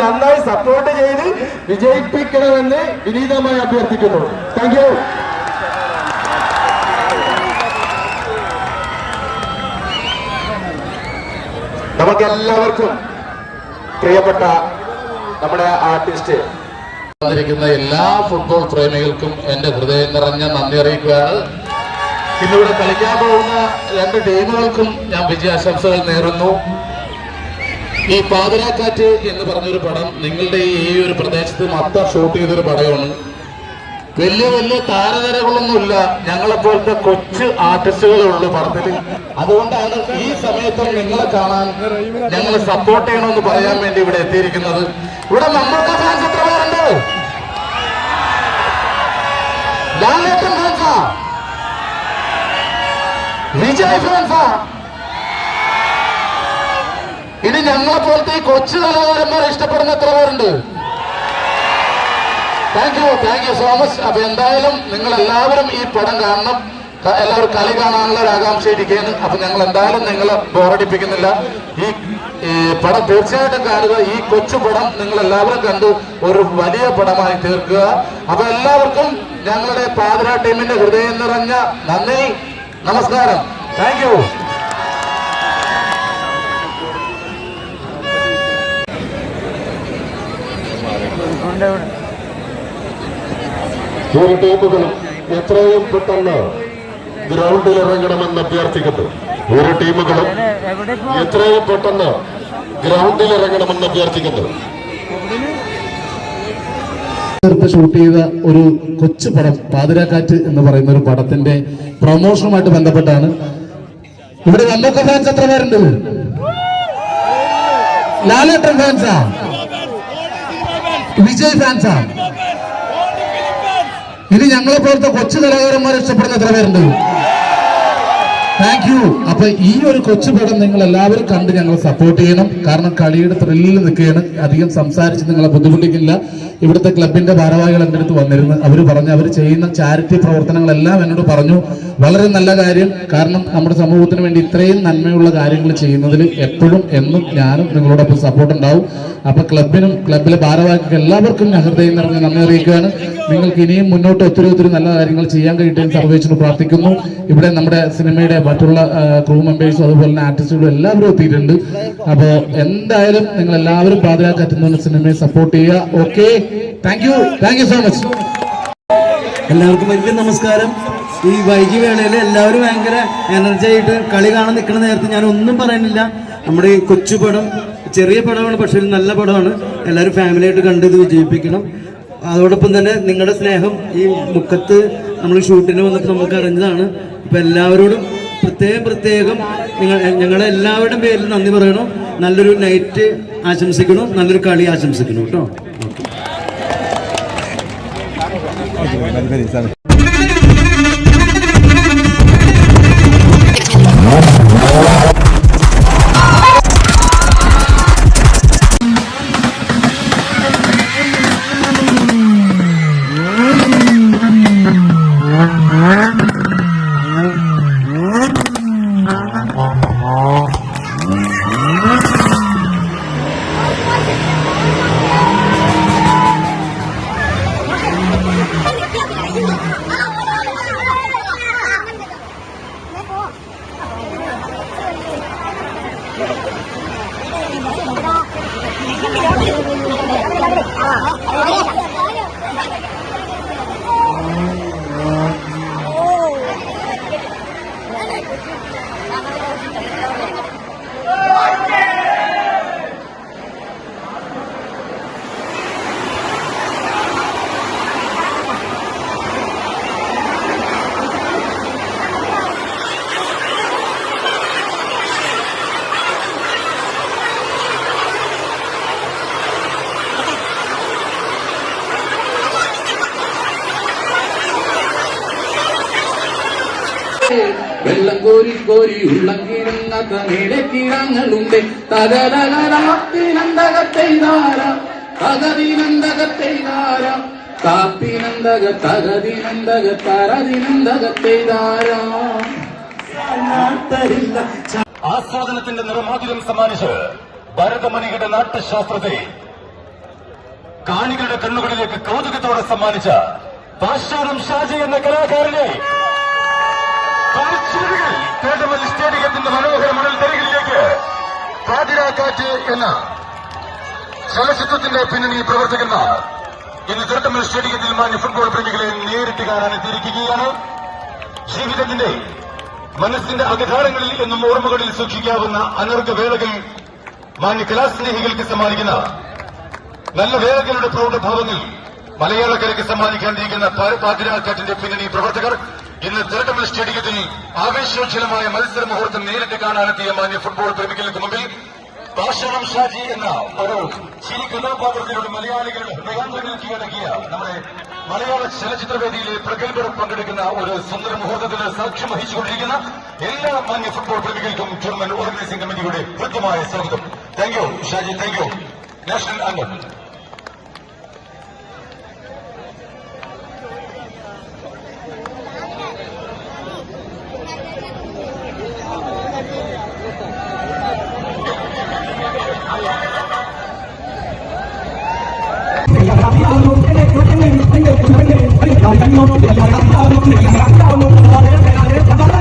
നന്നായി സപ്പോർട്ട് ചെയ്ത് വിജയിപ്പിക്കണമെന്ന് വിനീതമായി അഭ്യർത്ഥിക്കുന്നു. Thank you. നമുക്കെല്ലാവർക്കും പ്രിയപ്പെട്ട നമ്മുടെ ആർട്ടിസ്റ്റ് എല്ലാ ഫുട്ബോൾ പ്രേമികൾക്കും എന്റെ ഹൃദയം നിറഞ്ഞ നന്ദി അറിയിക്കുകയാണ്. ഇന്നിവിടെ കളിക്കാൻ പോകുന്ന രണ്ട് ടീമുകൾക്കും ഞാൻ വിജയാശംസകൾ നേരുന്നു. ഈ പാതിരാക്കാറ്റ് എന്ന് പറഞ്ഞൊരു പടം നിങ്ങളുടെ ഈ ഒരു പ്രദേശത്ത് മൊത്തം ഷൂട്ട് ചെയ്തൊരു പടമാണ്. വലിയ വലിയ താരനിരകളൊന്നുമില്ല, ഞങ്ങളെപ്പോലത്തെ കൊച്ചു ആർട്ടിസ്റ്റുകളുള്ളൂ പടത്തിൽ. അതുകൊണ്ടാണ് ഈ സമയത്തും നിങ്ങളെ കാണാൻ ഞങ്ങൾ സപ്പോർട്ട് ചെയ്യണമെന്ന് പറയാൻ വേണ്ടി ഇവിടെ എത്തിയിരിക്കുന്നത്. ഇവിടെ നമ്മൾക്ക് ഫാൻസ് എത്ര പേരുണ്ട്? ലാലേട്ടൻ ഫാൻസാ? വിജയ് ഫാൻസാ? ഇനി ഞങ്ങളെ പോലത്തെ ഈ കൊച്ചു കലാകാരന്മാരെ ഇഷ്ടപ്പെടുന്ന എത്ര പേരുണ്ട്? Thank you so much. അപ്പൊ എന്തായാലും നിങ്ങൾ എല്ലാവരും ഈ പടം കാണണം. എല്ലാവരും കളി കാണാനുള്ള ഒരു ആകാംക്ഷ ഇരിക്കുകയാണ്. അപ്പൊ ഞങ്ങൾ എന്തായാലും നിങ്ങളെ ബോറടിപ്പിക്കുന്നില്ല. ഈ പടം തീർച്ചയായിട്ടും കാണുക. ഈ കൊച്ചു പടം നിങ്ങൾ എല്ലാവരും കണ്ടു ഒരു വലിയ പടമായി തീർക്കുക. അപ്പൊ എല്ലാവർക്കും ഞങ്ങളുടെ പാതിര ടീമിന്റെ ഹൃദയം നിറഞ്ഞ നന്ദി, നമസ്കാരം. Thank you. ഇരു ടീമുകളും എത്രയും പെട്ടെന്ന് ഗ്രൗണ്ടിൽ ഇറങ്ങണമെന്ന് അഭ്യർത്ഥിക്കുന്നു. ഇരു ടീമുകളും എത്രയും പെട്ടെന്ന് ഗ്രൗണ്ടിൽ ഇറങ്ങണമെന്ന് അഭ്യർത്ഥിക്കുന്നു. ഷൂട്ട് ചെയ്ത ഒരു കൊച്ചു പടം പാതിരാക്കാറ്റ് എന്ന് പറയുന്ന ഒരു പടത്തിന്റെ പ്രൊമോഷനുമായിട്ട് ബന്ധപ്പെട്ടാണ്. ഇവിടെ നമ്മക്ക് ഫാൻസ് എത്ര പേരുണ്ട്? ലാലേട്ടൻ ഫാൻസാ? വിജയ് ഫാൻസാ? ഇനി ഞങ്ങളെ പോലത്തെ കൊച്ചു കലാകാരന്മാരെ ഇഷ്ടപ്പെടുന്ന എത്ര പേരുണ്ട്? Thank you. അപ്പൊ ഈ ഒരു കൊച്ചു പടം നിങ്ങൾ എല്ലാവരും കണ്ട് ഞങ്ങൾ സപ്പോർട്ട് ചെയ്യണം. കാരണം കളിയുടെ ത്രില്ലിൽ നിൽക്കുകയാണ്. അധികം സംസാരിച്ച് നിങ്ങളെ ബുദ്ധിമുട്ടിക്കില്ല. ഇവിടുത്തെ ക്ലബിന്റെ ഭാരവാഹികൾ എൻ്റെ അടുത്ത് വന്നിരുന്നു. അവർ പറഞ്ഞു അവർ ചെയ്യുന്ന ചാരിറ്റി പ്രവർത്തനങ്ങളെല്ലാം എന്നോട് പറഞ്ഞു വളരെ നല്ല കാര്യം. കാരണം നമ്മുടെ സമൂഹത്തിന് വേണ്ടി ഇത്രയും നന്മയുള്ള കാര്യങ്ങൾ ചെയ്യുന്നതിൽ എപ്പോഴും എന്നും ഞാനും നിങ്ങളോടൊപ്പം സപ്പോർട്ട് ഉണ്ടാവും. അപ്പൊ ക്ലബിനും ക്ലബിലെ ഭാരവാഹികൾക്ക് എല്ലാവർക്കും ഞാൻ ഹൃദയം നിറഞ്ഞ് നന്ദി അറിയിക്കുകയാണ്. നിങ്ങൾക്ക് ഇനിയും മുന്നോട്ട് ഒത്തിരി നല്ല കാര്യങ്ങൾ ചെയ്യാൻ കഴിയട്ടെ സർവേശ്വരന് പ്രാർത്ഥിക്കുന്നു. ഇവിടെ നമ്മുടെ സിനിമയുടെ മറ്റുള്ള ക്രൂ മെമ്പേഴ്സും അതുപോലെ തന്നെ ആർട്ടിസ്റ്റുകളും എല്ലാവരും എത്തിയിട്ടുണ്ട്. അപ്പോൾ എന്തായാലും നിങ്ങൾ എല്ലാവരും പാതിരാക്കാറ്റ് സിനിമയെ സപ്പോർട്ട് ചെയ്യുക. Okay, thank you so much. എല്ലാവർക്കും വലിയ നമസ്കാരം. ഈ വൈകി വേളയിൽ എല്ലാവരും ഭയങ്കര എനർജി ആയിട്ട് കളി കാണാൻ നിൽക്കുന്ന നേരത്ത് ഞാൻ ഒന്നും പറയാനില്ല. നമ്മുടെ ഈ കൊച്ചു പടം ചെറിയ പടമാണ്, പക്ഷെ ഒരു നല്ല പടമാണ്. എല്ലാവരും ഫാമിലിയായിട്ട് കണ്ട് ഇത് വിജയിപ്പിക്കണം. അതോടൊപ്പം തന്നെ നിങ്ങളുടെ സ്നേഹം ഈ മുക്കത്ത് നമ്മൾ ഷൂട്ടിന് വന്നപ്പോൾ നമുക്ക് അറിഞ്ഞതാണ്. ഇപ്പം എല്ലാവരോടും പ്രത്യേകം ഞങ്ങളുടെ എല്ലാവരുടെയും പേരിൽ നന്ദി പറയണം. നല്ലൊരു നൈറ്റ് ആശംസിക്കണം, നല്ലൊരു കളി ആശംസിക്കണം കേട്ടോ. വെള്ളം കോരി ഉള്ളങ്കിരുന്ന മേടക്കിടങ്ങളുണ്ട്. തകതകരാത്തിനന്തകത്തെയ്താര തകതിനന്തകത്തെയ്താര കാപ്പിനന്തക തകതിനന്തക തരതിനന്തകത്തെയ്താര. ആസ്വാദനത്തിന്റെ നിറമാതിരം സമ്മാനിച്ച് ഭരതമണിയുടെ നാട്യശാസ്ത്രത്തെ കാണികളുടെ കണ്ണുകളിലേക്ക് കൗതുകത്തോടെ സമ്മാനിച്ച പാഷാണം ഷാജി എന്ന കലാകാരനെ കോട്ടമല്ലി സ്റ്റേഡിയത്തിന്റെ മനോഹര മണൽ തരികളിലേക്ക് പാതിരാക്കാറ്റ് എന്ന ചലച്ചിത്രത്തിന്റെ പിന്നണിയിൽ പ്രവർത്തിക്കുന്ന ഇന്ന് കോട്ടമല്ലി സ്റ്റേഡിയത്തിൽ മാന്യ ഫുട്ബോൾ പ്രേമികളെ നേരിട്ട് കാണാൻ എത്തിയിരിക്കുകയാണ്. ജീവിതത്തിന്റെ മനസ്സിന്റെ അകധാരങ്ങളിൽ എന്നും ഓർമ്മകളിൽ സൂക്ഷിക്കാവുന്ന അനർഘ വേളകൾ മാന്യ കലാസ്നേഹികൾക്ക് സമ്മാനിക്കുന്ന നല്ല വേളകളുടെ പ്രൗഢഭാവങ്ങൾ മലയാളക്കരയ്ക്ക് സമ്മാനിക്കാനിരിക്കുന്ന പാതിരാക്കാറ്റിന്റെ പിന്നണി പ്രവർത്തകർ ഇന്ന് കോട്ടമല്ലി സ്റ്റേഡിയത്തിൽ ആവേശോജ്വലമായ മത്സര മുഹൂർത്തം നേരിട്ട് കാണാനെത്തിയ മാന്യ ഫുട്ബോൾ പ്രേമികൾക്ക് മുമ്പിൽ പാഷാണം ഷാജി എന്ന ഒരു ചിരി കഥാപാത്രത്തിലൂടെ മലയാളികളുടെ ഹൃദയാന്തരങ്ങൾ കീഴടക്കിയ നമ്മുടെ മലയാള ചലച്ചിത്രവേദിയിലെ പ്രഗത്ഭർ പങ്കെടുക്കുന്ന ഒരു സുന്ദര മുഹൂർത്തത്തിന് സാക്ഷ്യം വഹിച്ചുകൊണ്ടിരിക്കുന്ന എല്ലാ മാന്യ ഫുട്ബോൾ പ്രേമികൾക്കും ടൂർണമെന്റ് ഓർഗനൈസിംഗ് കമ്മിറ്റിയുടെ കൃത്യമായ സ്വാഗതം. Thank you Shaji, thank you. National ആംഗം. Thank you.